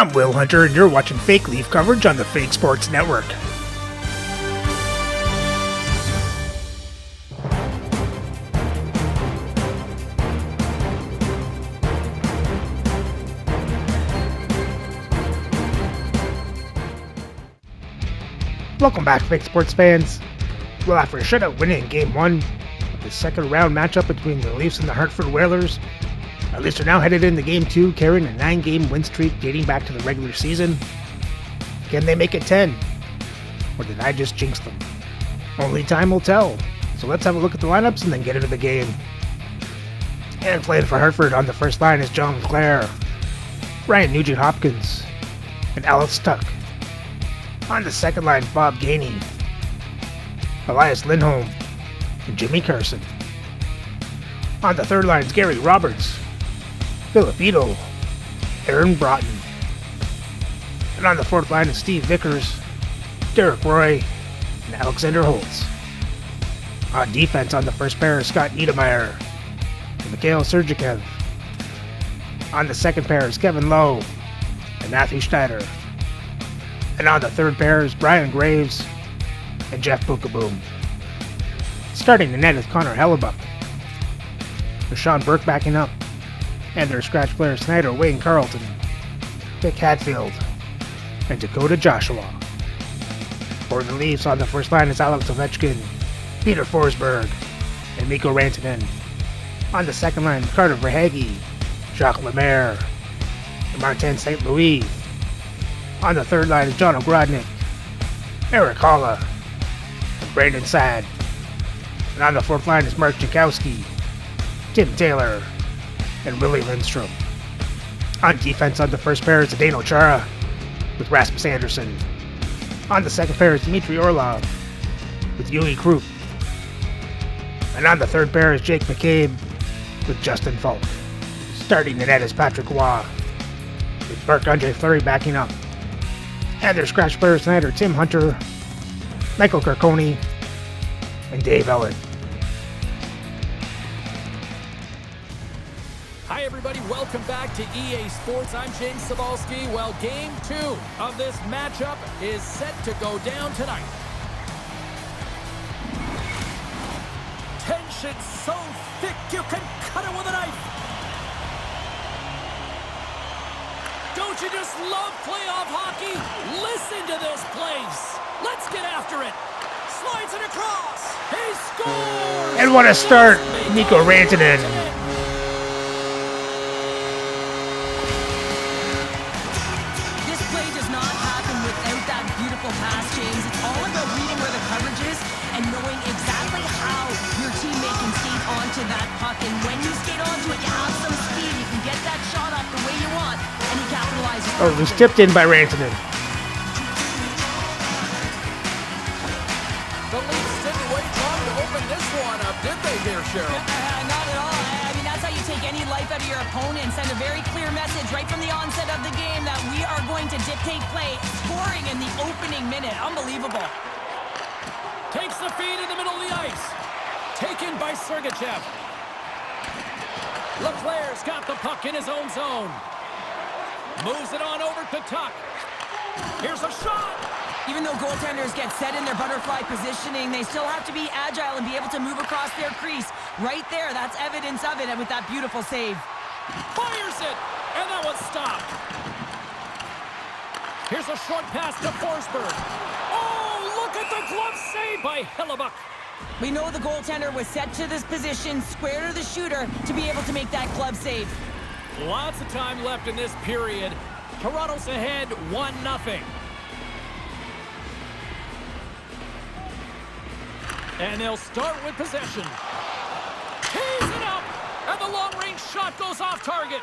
I'm Will Hunter, and you're watching Fake Leaf coverage on the Fake Sports Network. Welcome back, Fake Sports fans. Well, after a shutout win in Game 1 of the second round matchup between the Leafs and the Hartford Whalers, the Leafs are now headed into Game 2 carrying a 9-game win streak dating back to the regular season. Can they make it 10? Or did I just jinx them? Only time will tell. So let's have a look at the lineups and then get into the game. And playing for Hartford on the first line is John Clare, Ryan Nugent-Hopkins, and Alex Tuck. On the second line, Bob Gainey, Elias Lindholm, and Jimmy Carson. On the third line is Gary Roberts, Philip Ito, Aaron Broughton. And on the fourth line is Steve Vickers, Derek Roy, and Alexander Holtz. On defense on the first pair is Scott Niedermayer and Mikhail Sergeyev. On the second pair is Kevin Lowe and Matthew Schneider. And on the third pair is Brian Graves and Jeff Bukaboom. Starting the net is Connor Hellebuck, with Sean Burke backing up, and their scratch players Snyder, Wayne Carlton, Vic Hatfield, and Dakota Joshua. For the Leafs on the first line is Alex Ovechkin, Peter Forsberg, and Mikko Rantanen. On the second line, Carter Verhaeghe, Jacques Lemaire, and Martin St. Louis. On the third line is John Ogrodnik, Eric Holla, and Brandon Saad. And on the fourth line is Mark Jakowski, Tim Taylor, and Willie Lindstrom. On defense on the first pair is Zdeno Chara with Rasmus Andersson. On the second pair is Dmitry Orlov with Yui Krupp. And on the third pair is Jake McCabe with Justin Falk. Starting the net is Patrick Waugh with Marc-Andre Fleury backing up. And their scratch players tonight are Tim Hunter, Michael Carcone, and Dave Ellett. Hi everybody, welcome back to EA Sports. I'm James Cebulski. Well, Game 2 of this matchup is set to go down tonight. Tension so thick you can cut it with a knife. Don't you just love playoff hockey? Listen to this place. Let's get after it. Slides it across. He scores! And what a start, Mikko Rantanen. This play does not happen without that beautiful pass, James. It's all about reading where the coverage is and knowing exactly how your teammate can skate onto that puck. And when you skate onto it, you have some speed. You can get that shot off the way you want. And he capitalizes. Oh, it was tipped in by Rantanen. The Leafs didn't wait long to open this one up, did they here, Cheryl? Not at all. I mean, that's how you take any life out of your opponent and send a very clear message right from the onset of the game that we are going to dictate play, scoring in the opening minute. Unbelievable. Takes the feed in the middle of the ice. Taken by Sergachev. Leclerc's got the puck in his own zone. Moves it on over to Tuck. Here's a shot. Even though goaltenders get set in their butterfly positioning, they still have to be agile and be able to move across their crease. Right there, that's evidence of it with that beautiful save. Fires it, and that one's stopped. Here's a short pass to Forsberg. Oh, look at the glove save by Hellebuck. We know the goaltender was set to this position, square to the shooter, to be able to make that glove save. Lots of time left in this period. Toronto's ahead 1-0. And they'll start with possession. Tees it up, and the long-range shot goes off target.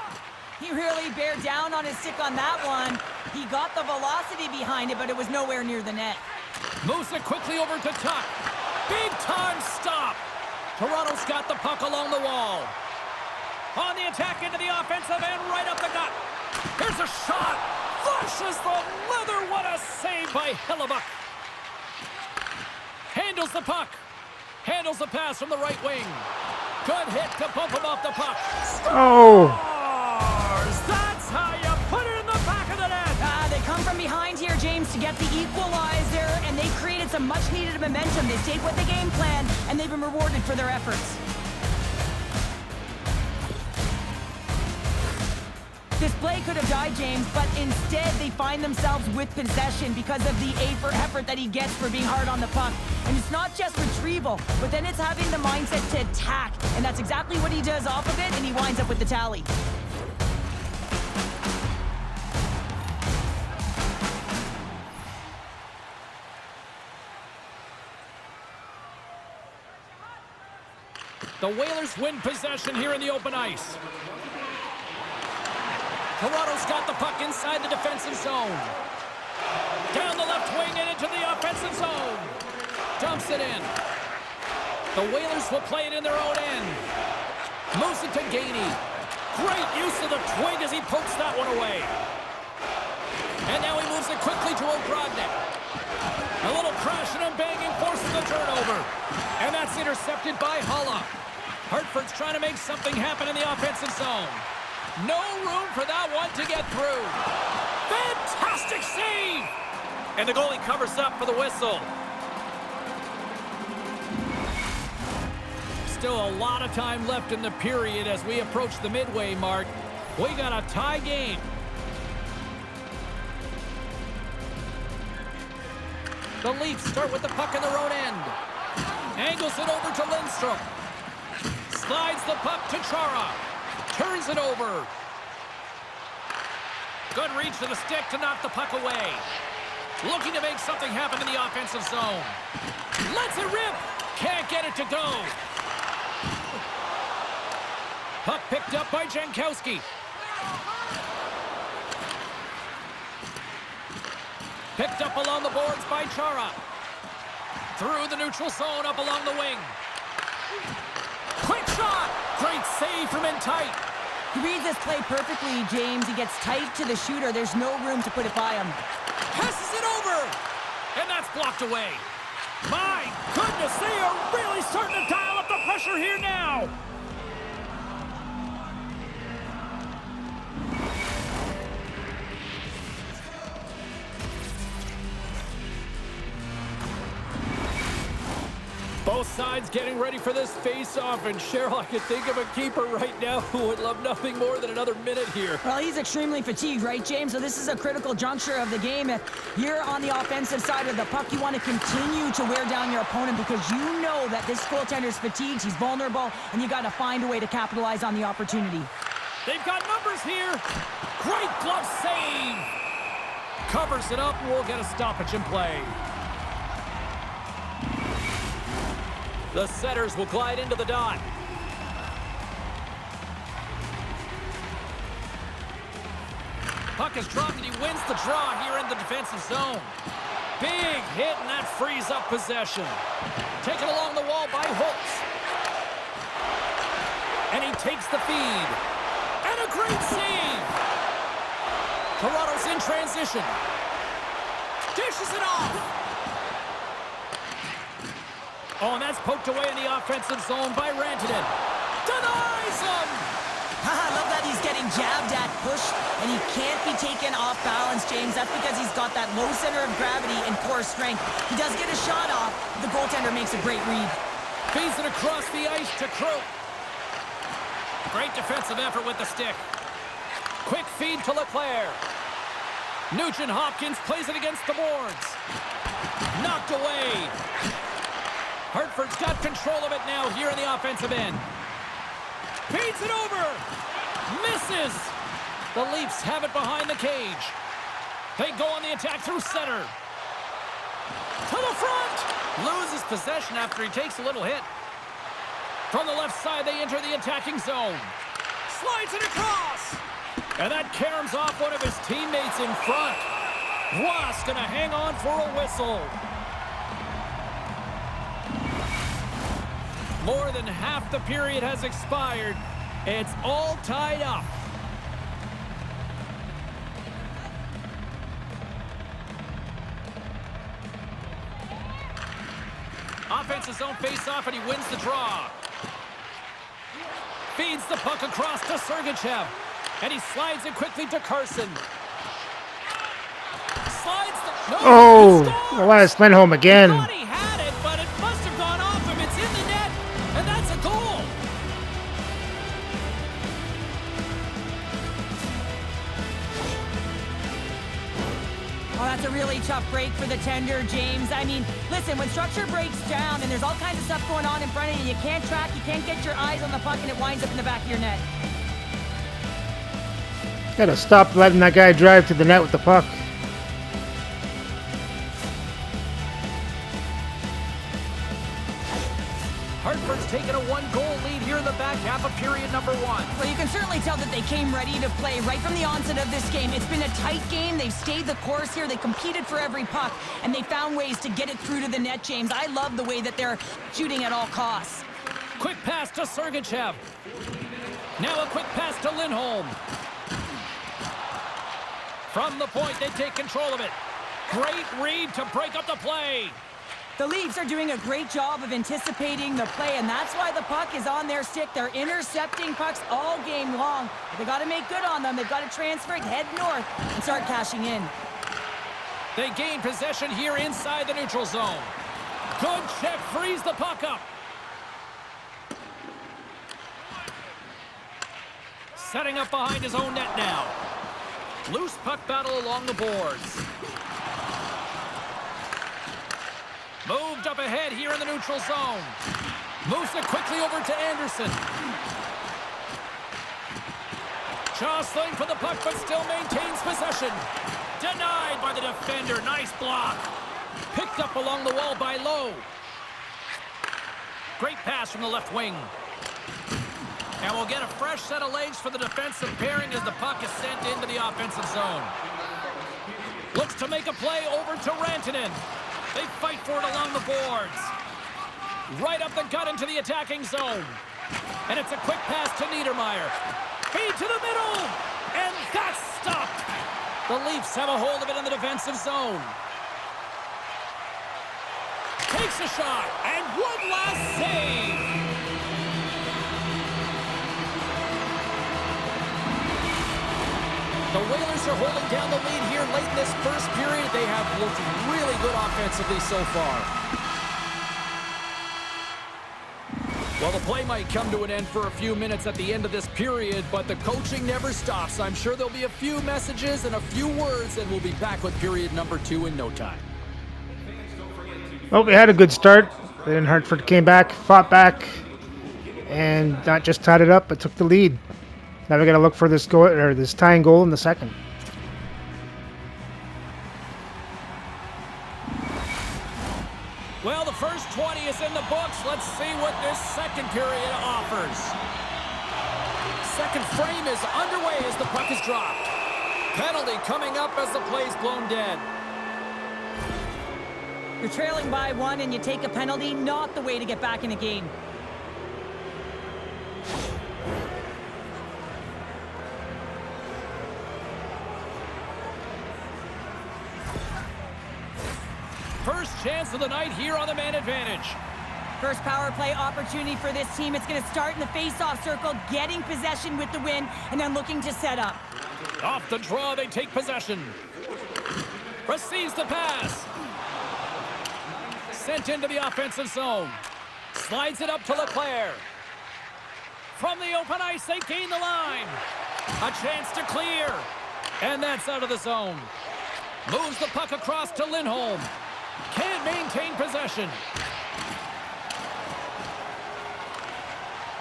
He really bared down on his stick on that one. He got the velocity behind it, but it was nowhere near the net. Moves it quickly over to Tuck. Big-time stop. Toronto's got the puck along the wall. On the attack into the offensive end, right up the gut. Here's a shot. Flushes the leather. What a save by Hellebuck. Handles the puck. Handles the pass from the right wing. Good hit to bump him off the puck. Oh. Scores! That's how you put it in the back of the net. get the equalizer, and they created some much-needed momentum. They stayed with the game plan, and they've been rewarded for their efforts. This play could have died, James, but instead they find themselves with possession because of the effort that he gets for being hard on the puck. And it's not just retrieval, but then it's having the mindset to attack. And that's exactly what he does off of it, and he winds up with the tally. The Whalers win possession here in the open ice. Toronto's got the puck inside the defensive zone. Down the left wing and into the offensive zone. Dumps it in. The Whalers will play it in their own end. Moves it to Gainey. Great use of the twig as he pokes that one away. And now he moves it quickly to Ogrodnik. A little crashing and banging forces the turnover. And that's intercepted by Hulla. Hartford's trying to make something happen in the offensive zone. No room for that one to get through. Fantastic save! And the goalie covers up for the whistle. Still a lot of time left in the period as we approach the midway mark. We got a tie game. The Leafs start with the puck in their own end. Angles it over to Lindstrom. Slides the puck to Chara. Turns it over. Good reach to the stick to knock the puck away. Looking to make something happen in the offensive zone. Lets it rip. Can't get it to go. Puck picked up by Jankowski. Picked up along the boards by Chara. Through the neutral zone, up along the wing. Quick shot! Great save from in tight. He reads this play perfectly, James. He gets tight to the shooter. There's no room to put it by him. Passes it over! And that's blocked away. My goodness, they are really starting to dial up the pressure here now. Both sides getting ready for this face-off, and Cheryl, I could think of a keeper right now who would love nothing more than another minute here. Well, he's extremely fatigued, right, James? So this is a critical juncture of the game. If you're on the offensive side of the puck, you want to continue to wear down your opponent because you know that this goaltender's fatigued, he's vulnerable, and you got to find a way to capitalize on the opportunity. They've got numbers here. Great glove save. Covers it up, and we'll get a stoppage in play. The setters will glide into the dot. Puck is dropped and he wins the draw here in the defensive zone. Big hit, and that frees up possession. Taken along the wall by Holtz. And he takes the feed. And a great save. Toronto's in transition. Dishes it off. Oh, and that's poked away in the offensive zone by Rantanen. Denies him! I love that he's getting jabbed at, pushed, and he can't be taken off balance, James. That's because he's got that low center of gravity and core strength. He does get a shot off. The goaltender makes a great read. Feeds it across the ice to Crow. Great defensive effort with the stick. Quick feed to Leclerc. Nugent Hopkins plays it against the boards. Knocked away. Hartford's got control of it now here in the offensive end. Feeds it over. Misses. The Leafs have it behind the cage. They go on the attack through center. To the front. Loses possession after he takes a little hit. From the left side, they enter the attacking zone. Slides it across. And that caroms off one of his teammates in front. Ross gonna hang on for a whistle. More than half the period has expired. It's all tied up. Offensive zone face-off, and he wins the draw. Feeds the puck across to Sergachev. And he slides it quickly to Carson. Slides the... No, Oh, he scores! Elias Lindholm He again. thought he had it, but it must have gone off him. It's in the net, and that's a goal. Oh, that's a really tough break for the tender, James. I mean, listen, when structure breaks down and there's all kinds of stuff going on in front of you, you can't track, you can't get your eyes on the puck, and it winds up in the back of your net. Gotta stop letting that guy drive to the net with the puck. Hartford's taken a one-goal lead here in the back half of period number 1. Well, you can certainly tell that they came ready to play right from the onset of this game. It's been a tight game. They've stayed the course here. They competed for every puck, and they found ways to get it through to the net, James. I love the way that they're shooting at all costs. Quick pass to Sergachev. Now a quick pass to Lindholm. From the point, they take control of it. Great read to break up the play. The Leafs are doing a great job of anticipating the play, and that's why the puck is on their stick. They're intercepting pucks all game long. They got to make good on them. They've got to transfer it, head north, and start cashing in. They gain possession here inside the neutral zone. Good check, frees the puck up. Setting up behind his own net now. Loose puck battle along the boards. Moved up ahead here in the neutral zone. Moves it quickly over to Anderson. Jostling for the puck, but still maintains possession. Denied by the defender. Nice block. Picked up along the wall by Lowe. Great pass from the left wing. And we'll get a fresh set of legs for the defensive pairing as the puck is sent into the offensive zone. Looks to make a play over to Rantanen. They fight for it along the boards. Right up the gut into the attacking zone. And it's a quick pass to Niedermeyer. Feed to the middle. And that's stopped. The Leafs have a hold of it in the defensive zone. Takes a shot. And one last save. The Whalers are holding down the lead here late in this first period. They have looked really good offensively so far. Well, the play might come to an end for a few minutes at the end of this period, but the coaching never stops. I'm sure there'll be a few messages and a few words, and we'll be back with period number 2 in no time. Well, we had a good start. Then Hartford came back, fought back, and not just tied it up, but took the lead. Now we got to look for this goal or this tying goal in the second. Well, the first 20 is in the books. Let's see what this second period offers. Second frame is underway as the puck is dropped. Penalty coming up as the play's blown dead. You're trailing by 1 and you take a penalty, not the way to get back in the game. First chance of the night here on the man advantage. First power play opportunity for this team. It's going to start in the face-off circle, getting possession with the win, and then looking to set up. Off the draw, they take possession. Receives the pass. Sent into the offensive zone. Slides it up to Leclerc. From the open ice, they gain the line. A chance to clear. And that's out of the zone. Moves the puck across to Lindholm. Can't maintain possession.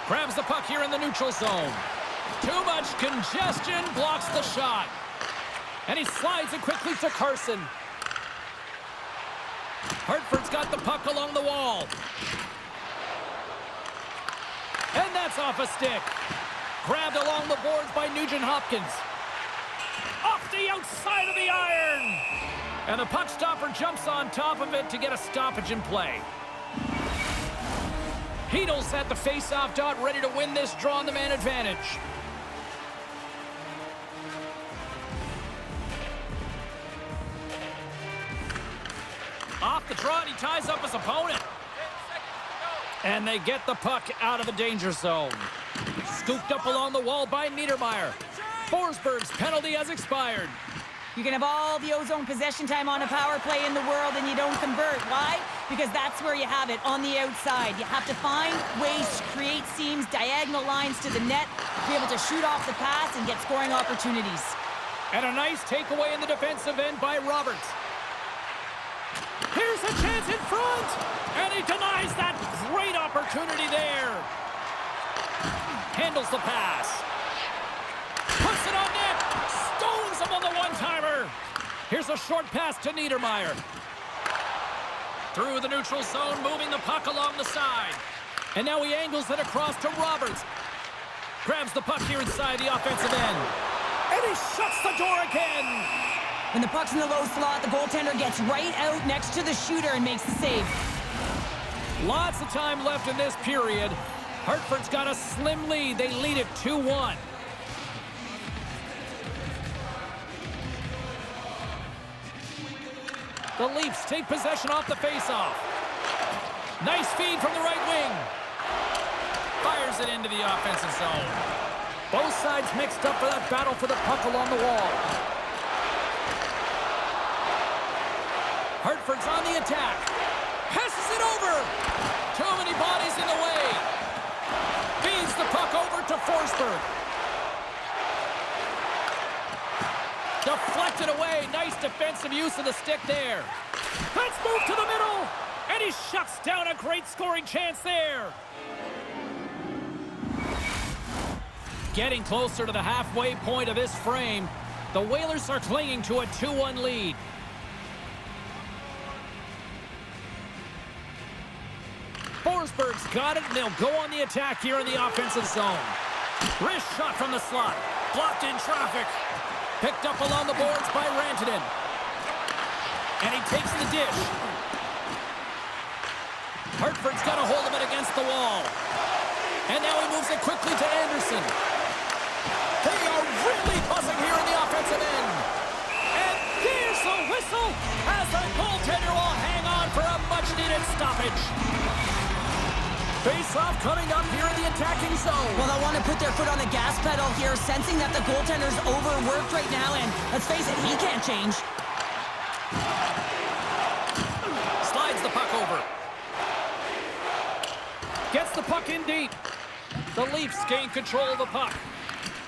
Grabs the puck here in the neutral zone. Too much congestion, blocks the shot. And he slides it quickly to Carson. Hartford's got the puck along the wall. And that's off a stick. Grabbed along the boards by Nugent-Hopkins. Off the outside of the iron. And the puck stopper jumps on top of it to get a stoppage in play. Heedle's at the face-off dot, ready to win this draw on the man advantage. Off the draw, and he ties up his opponent. And they get the puck out of the danger zone. Scooped up along the wall by Niedermeyer. Forsberg's penalty has expired. You can have all the ozone possession time on a power play in the world and you don't convert. Why? Because that's where you have it, on the outside. You have to find ways to create seams, diagonal lines to the net, be able to shoot off the pass and get scoring opportunities. And a nice takeaway in the defensive end by Roberts. Here's a chance in front, and he denies that great opportunity there. Handles the pass. Puts it on net. Stones him on the one-timer. Here's a short pass to Niedermeyer. Through the neutral zone, moving the puck along the side. And now he angles it across to Roberts. Grabs the puck here inside the offensive end. And he shuts the door again. When the puck's in the low slot, the goaltender gets right out next to the shooter and makes the save. Lots of time left in this period. Hartford's got a slim lead. They lead it 2-1. The Leafs take possession off the faceoff. Nice feed from the right wing. Fires it into the offensive zone. Both sides mixed up for that battle for the puck along the wall. Hartford's on the attack. Passes it over. Too many bodies in the way. Feeds the puck over to Forsberg. Deflected away. Nice defensive use of the stick there. Let's move to the middle. And he shuts down a great scoring chance there. Getting closer to the halfway point of this frame, the Whalers are clinging to a 2-1 lead. Forsberg's got it, and they'll go on the attack here in the offensive zone. Wrist shot from the slot. Blocked in traffic. Picked up along the boards by Rantanen. And he takes the dish. Hartford's got a hold of it against the wall. And now he moves it quickly to Anderson. They are really buzzing here in the offensive end. And there's the whistle as the goaltender will hang on for a much-needed stoppage. Face-off coming up here in the attacking zone. Well, they'll want to put their foot on the gas pedal here, sensing that the goaltender's overworked right now, and let's face it, he can't change. Slides the puck over. Gets the puck in deep. The Leafs gain control of the puck.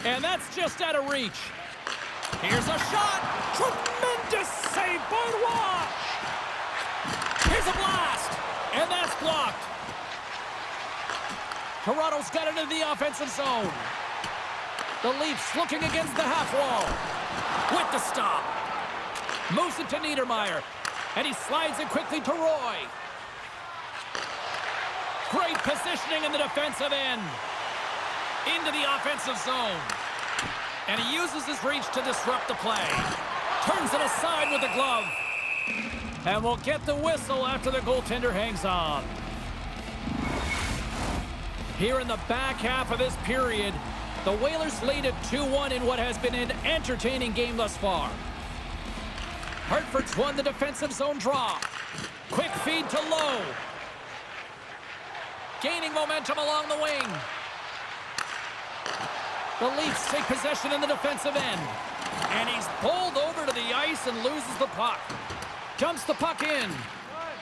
And that's just out of reach. Here's a shot. Tremendous save by Watt. Here's a blast. And that's blocked. Toronto's got it in the offensive zone. The Leafs looking against the half wall. With the stop. Moves it to Niedermeyer. And he slides it quickly to Roy. Great positioning in the defensive end. Into the offensive zone. And he uses his reach to disrupt the play. Turns it aside with the glove. And we'll get the whistle after the goaltender hangs on. Here in the back half of this period, the Whalers lead at 2-1 in what has been an entertaining game thus far. Hartford's won the defensive zone draw. Quick feed to Lowe. Gaining momentum along the wing. The Leafs take possession in the defensive end. And he's bowled over to the ice and loses the puck. Dumps the puck in.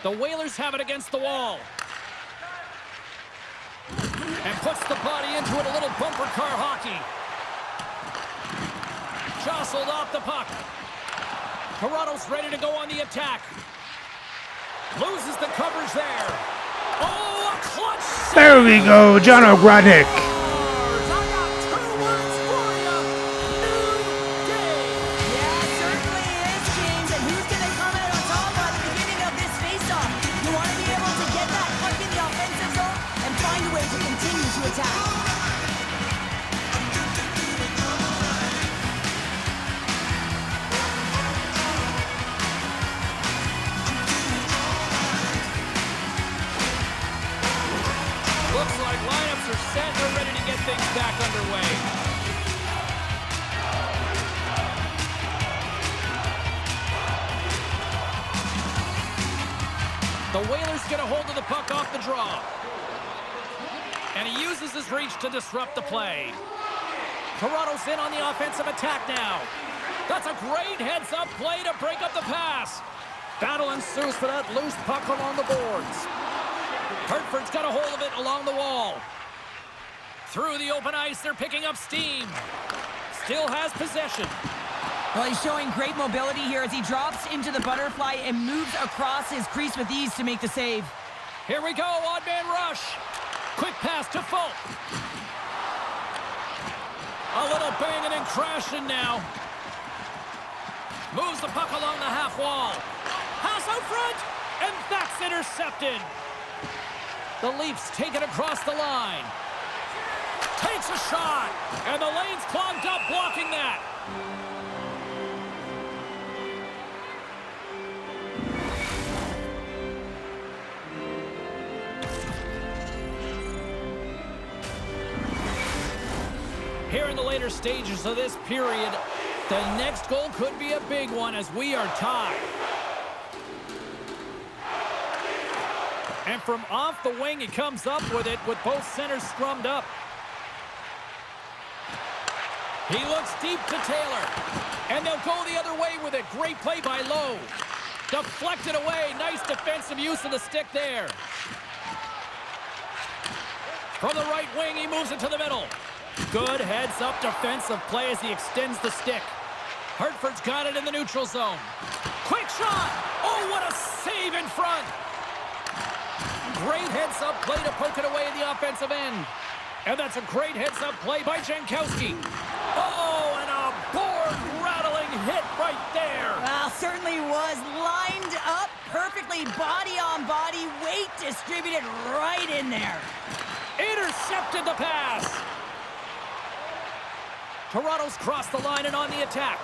The Whalers have it against the wall. And puts the body into it, a little bumper car hockey. Jostled off the puck. Toronto's ready to go on the attack. Loses the coverage there. Oh, a clutch save. There we go, John O'Grodnick. Looks like lineups are set and they're ready to get things back underway. The Whalers get a hold of the puck off the draw. And he uses his reach to disrupt the play. Toronto's in on the offensive attack now. That's a great heads-up play to break up the pass. Battle ensues for that loose puck along the boards. Hartford's got a hold of it along the wall. Through the open ice, they're picking up steam. Still has possession. Well, he's showing great mobility here as he drops into the butterfly and moves across his crease with ease to make the save. Here we go, odd man rush. Quick pass to Folk. A little banging and crashing now. Moves the puck along the half wall. Pass out front, and that's intercepted. The Leafs take it across the line. Takes a shot, and the lane's clogged up blocking that. Here in the later stages of this period, the next goal could be a big one as we are tied. And from off the wing, he comes up with it with both centers scrummed up. He looks deep to Taylor, and they'll go the other way with it. Great play by Lowe. Deflected away. Nice defensive use of the stick there. From the right wing, he moves it to the middle. Good heads-up defensive play as he extends the stick. Hartford's got it in the neutral zone. Quick shot! Oh, what a save in front! Great heads-up play to poke it away in the offensive end. And that's a great heads-up play by Jankowski. Oh, and a board-rattling hit right there. Well, certainly was lined up perfectly, body on body, weight distributed right in there. Intercepted the pass. Toronto's crossed the line and on the attack.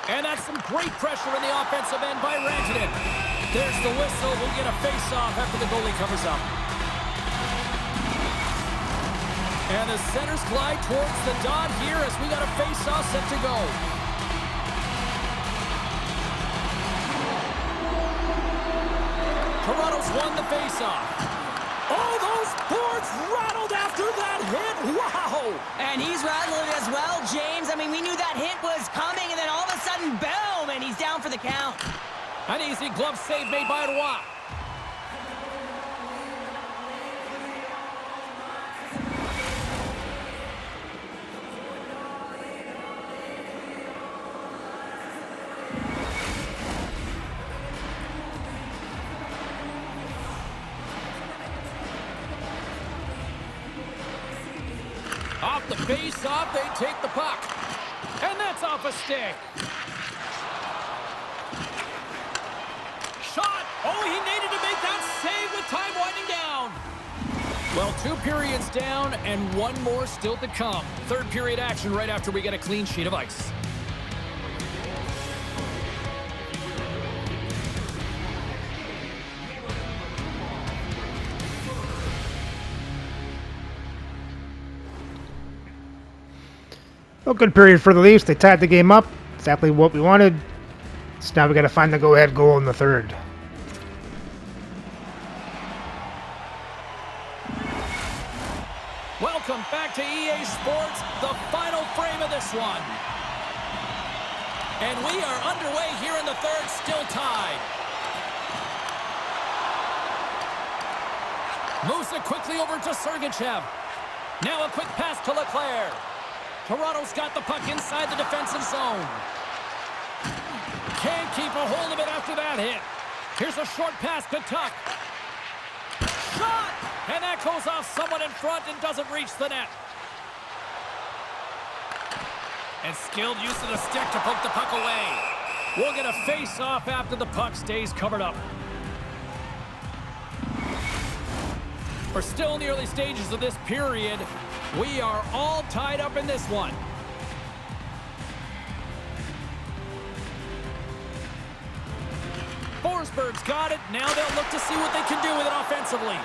And that's some great pressure in the offensive end by Rantanen. There's the whistle. We'll get a face-off after the goalie covers up. And the centers glide towards the dot here as we got a face-off set to go. Toronto's won the face-off. Oh, those boards rattled after that hit. Wow! And he's rattled as well, James. I mean, we knew that hit was coming, and then all of a sudden, boom, and he's down for the count. An easy glove save made by Roy. Off the face-off, they take the puck. And that's off a stick. Shot! Oh, he needed to make that save with time winding down. Well, 2 periods down and 1 more still to come. Third period action right after we get a clean sheet of ice. Well, good period for the Leafs. They tied the game up. Exactly what we wanted. So now we got to find the go-ahead goal in the third. Welcome back to EA Sports, the final frame of this one. And we are underway here in the third, still tied. Moves it quickly over to Sergachev. Now a quick pass to Leclerc. Toronto's got the puck inside the defensive zone. Can't keep a hold of it after that hit. Here's a short pass to Tuck. Shot! And that goes off someone in front and doesn't reach the net. And skilled use of the stick to poke the puck away. We'll get a face-off after the puck stays covered up. We're still in the early stages of this period. We are all tied up in this one. Forsberg's got it. Now they'll look to see what they can do with it offensively.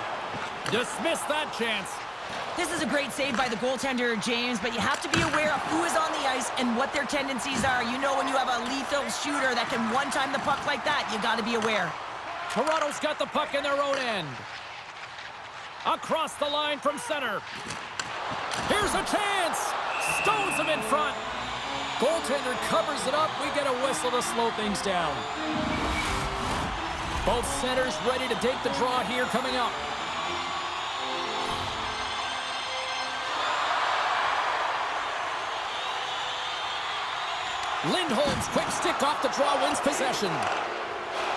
Dismiss that chance. This is a great save by the goaltender, James, but you have to be aware of who is on the ice and what their tendencies are. You know, when you have a lethal shooter that can one-time the puck like that, you got to be aware. Toronto's got the puck in their own end. Across the line from center. Here's a chance. Stones him in front. Goaltender covers it up. We get a whistle to slow things down. Both centers ready to take the draw here coming up. Lindholm's quick stick off the draw wins possession.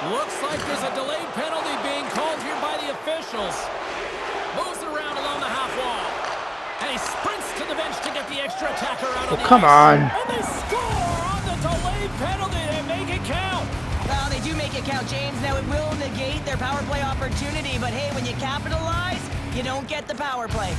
Looks like there's a delayed penalty being called here by the officials. Moves it around along the half wall. And he sprints to the bench to get the extra attacker out of the come ice. on. And they score on the delayed penalty. They make it count. Well, they do make it count, James. Now, it will negate their power play opportunity, but hey, when you capitalize, you don't get the power play.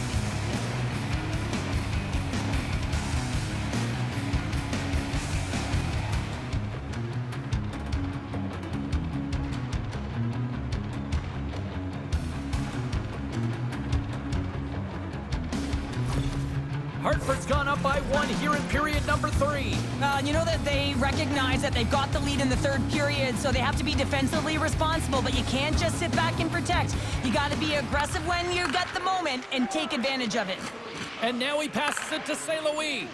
Hartford's gone up by 1 here in period number 3. You know that they recognize that they've got the lead in the third period, so they have to be defensively responsible, but you can't just sit back and protect. You got to be aggressive when you get the moment and take advantage of it. And now he passes it to St. Louis.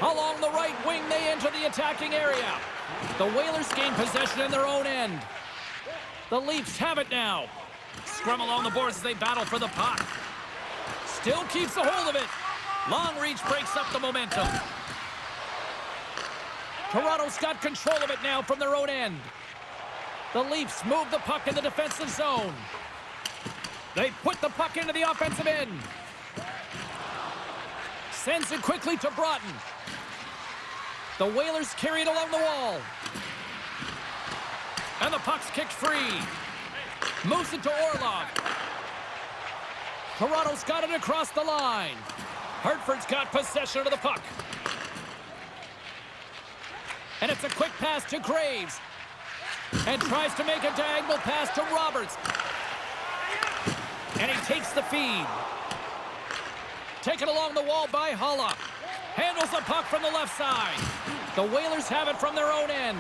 Along the right wing, they enter the attacking area. The Whalers gain possession in their own end. The Leafs have it now. Scrum along the boards as they battle for the puck. Still keeps a hold of it. Long reach breaks up the momentum. Toronto's got control of it now from their own end. The Leafs move the puck in the defensive zone. They put the puck into the offensive end. Sends it quickly to Broughton. The Whalers carry it along the wall. And the puck's kicked free. Moves it to Orlov. Toronto's got it across the line. Hartford's got possession of the puck. And it's a quick pass to Graves. And tries to make a diagonal pass to Roberts. And he takes the feed. Taken along the wall by Hulla. Handles the puck from the left side. The Whalers have it from their own end.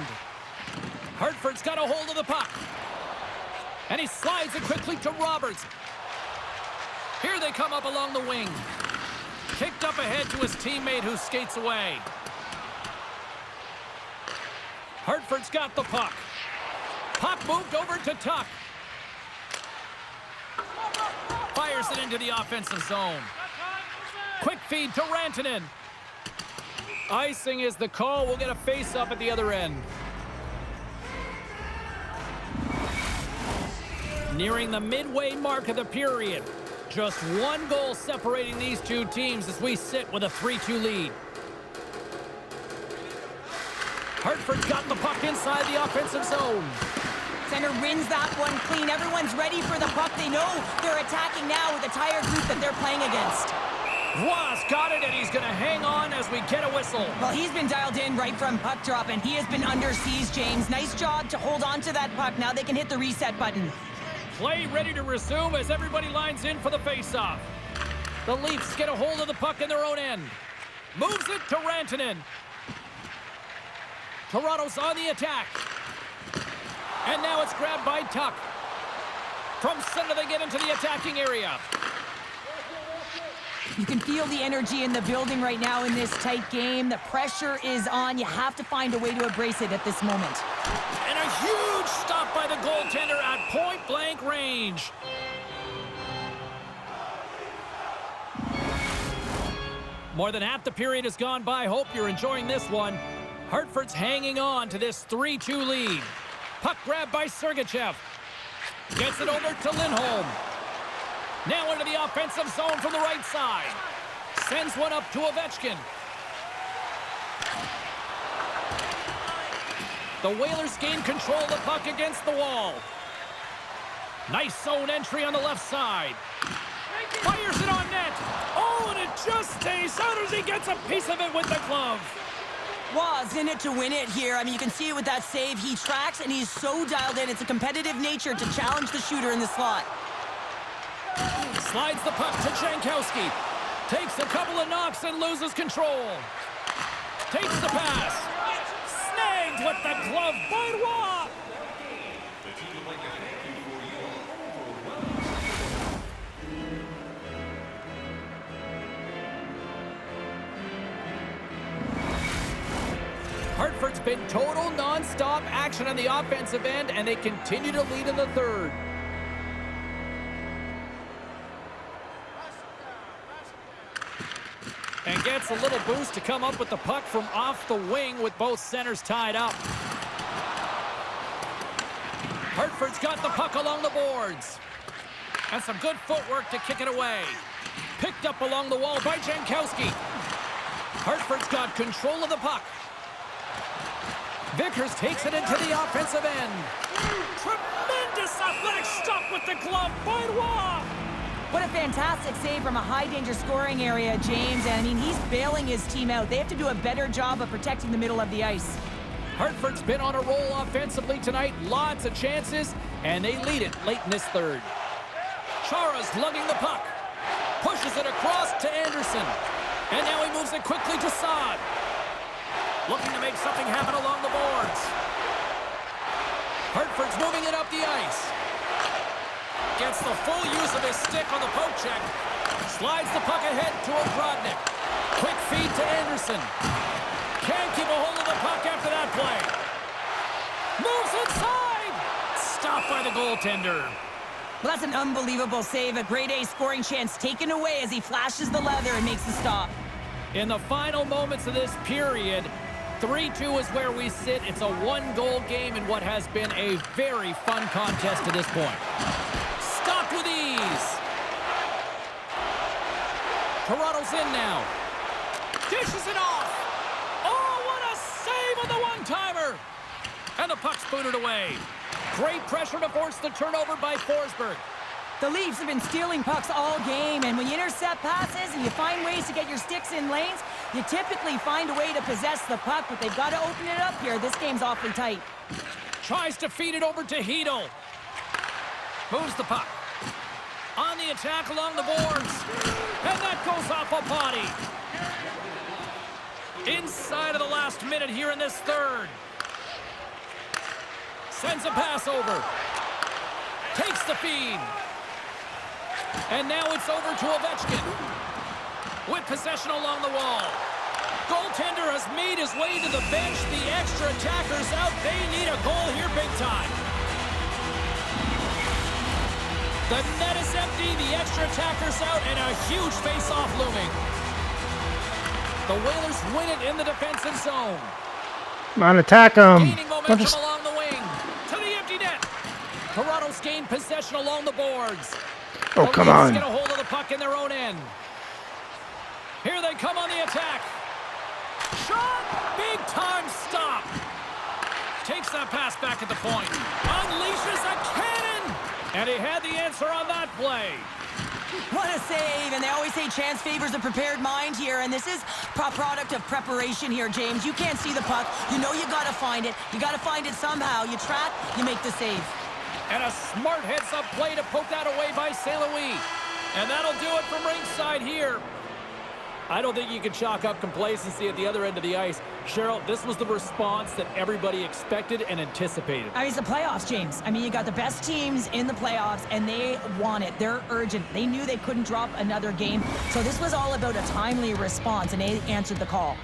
Hartford's got a hold of the puck. And he slides it quickly to Roberts. Here they come up along the wing. Kicked up ahead to his teammate who skates away. Hartford's got the puck. Puck moved over to Tuck. Fires it into the offensive zone. Quick feed to Rantanen. Icing is the call. We'll get a face-up at the other end. Nearing the midway mark of the period. Just one goal separating these two teams as we sit with a 3-2 lead. Hartford's got the puck inside the offensive zone. Center wins that one clean. Everyone's ready for the puck. They know they're attacking now with the entire group that they're playing against. Ross got it, and he's going to hang on as we get a whistle. Well, he's been dialed in right from puck drop, and he has been under siege, James. Nice job to hold on to that puck. Now they can hit the reset button. Play ready to resume as everybody lines in for the face-off. The Leafs get a hold of the puck in their own end. Moves it to Rantanen. Toronto's on the attack. And now it's grabbed by Tuck. From center they get into the attacking area. You can feel the energy in the building right now in this tight game. The pressure is on. You have to find a way to embrace it at this moment. And a huge stop by the goaltender at point-blank range. More than half the period has gone by. Hope you're enjoying this one. Hartford's hanging on to this 3-2 lead. Puck grab by Sergachev. Gets it over to Lindholm. Now into the offensive zone from the right side. Sends one up to Ovechkin. The Whalers gain control of the puck against the wall. Nice zone entry on the left side. Fires it on net. Oh, and it just stays out as he gets a piece of it with the glove. Was in it to win it here. I mean, you can see it with that save. He tracks, and he's so dialed in. It's a competitive nature to challenge the shooter in the slot. Slides the puck to Jankowski. Takes a couple of knocks and loses control. Takes the pass. Snagged with the glove by Roy. Hartford's been total non-stop action on the offensive end, and they continue to lead in the third. And gets a little boost to come up with the puck from off the wing with both centers tied up. Hartford's got the puck along the boards. And some good footwork to kick it away. Picked up along the wall by Jankowski. Hartford's got control of the puck. Vickers takes it into the offensive end. Tremendous athletic stop with the glove by Roy. What a fantastic save from a high-danger scoring area, James. And, I mean, he's bailing his team out. They have to do a better job of protecting the middle of the ice. Hartford's been on a roll offensively tonight. Lots of chances, and they lead it late in this third. Chara's lugging the puck. Pushes it across to Anderson. And now he moves it quickly to Saad. Looking to make something happen along the boards. Hartford's moving it up the ice. Gets the full use of his stick on the poke check. Slides the puck ahead to Ogrodnik. Quick feed to Anderson. Can't keep a hold of the puck after that play. Moves inside. Stopped by the goaltender. Well, that's an unbelievable save. A grade A scoring chance taken away as he flashes the leather and makes the stop. In the final moments of this period, 3-2 is where we sit. It's a one-goal game in what has been a very fun contest to this point. Stopped with ease. Toronto's in now. Dishes it off. Oh, what a save on the one-timer. And the puck's booted away. Great pressure to force the turnover by Forsberg. The Leafs have been stealing pucks all game, and when you intercept passes and you find ways to get your sticks in lanes, you typically find a way to possess the puck, but they've got to open it up here. This game's awfully tight. Tries to feed it over to Hedel. Moves the puck. On the attack along the boards. And that goes off a body. Inside of the last minute here in this third. Sends a pass over. Takes the feed. And now it's over to Ovechkin. With possession along the wall. Goaltender has made his way to the bench. The extra attackers out. They need a goal here big time. The net is empty. The extra attackers out. And a huge face-off looming. The Whalers win it in the defensive zone. Come on, attack them. Gaining momentum along the wing. To the empty net. Toronto's gained possession along the boards. Oh, come on. Get a hold of the puck in their own end. Here they come on the attack. Shot! Big time stop. Takes that pass back at the point. Unleashes a cannon! And he had the answer on that play. What a save, and they always say chance favors a prepared mind here, and this is a product of preparation here, James. You can't see the puck. You know you got to find it. You got to find it somehow. You track, you make the save. And a smart heads-up play to poke that away by St. Louis. And that'll do it from ringside here. I don't think you can chalk up complacency at the other end of the ice. Cheryl, this was the response that everybody expected and anticipated. I mean, it's the playoffs, James. I mean, you got the best teams in the playoffs, and they want it. They're urgent. They knew they couldn't drop another game. So this was all about a timely response, and they answered the call.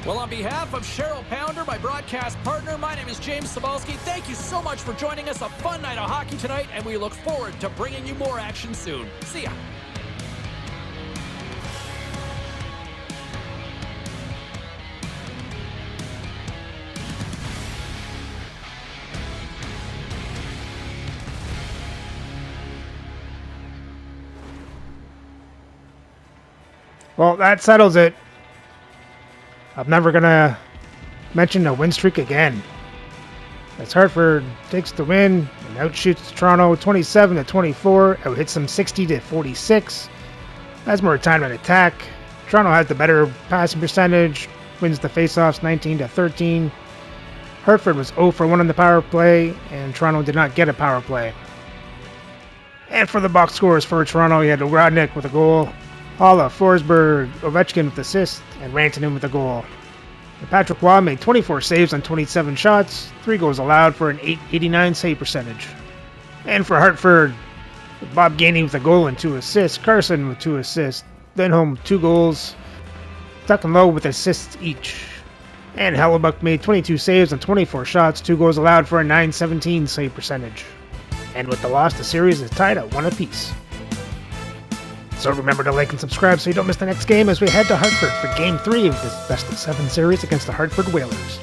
Well, on behalf of Cheryl Pounder, my broadcast partner, my name is James Cebulski. Thank you so much for joining us. A fun night of hockey tonight, and we look forward to bringing you more action soon. See ya. Well, that settles it. I'm never going to mention a win streak again. As Hartford takes the win and outshoots Toronto 27-24, out-hits them 60-46. Has more time at attack. Toronto has the better passing percentage, wins the faceoffs 19-13. Hartford was 0 for 1 on the power play, and Toronto did not get a power play. And for the box scores for Toronto, you had Ogrodnik with a goal, Haula, Forsberg, Ovechkin with assist, and Rantanen with a goal. And Patrick Roy made 24 saves on 27 shots, 3 goals allowed for an .889 save percentage. And for Hartford, Bob Gainey with a goal and 2 assists, Carson with 2 assists, Lindholm with 2 goals, Tuck and Lowe with assists each. And Hellebuck made 22 saves on 24 shots, 2 goals allowed for a .917 save percentage. And with the loss, the series is tied at 1 apiece. So remember to like and subscribe so you don't miss the next game as we head to Hartford for Game 3 of this best-of-7 series against the Hartford Whalers.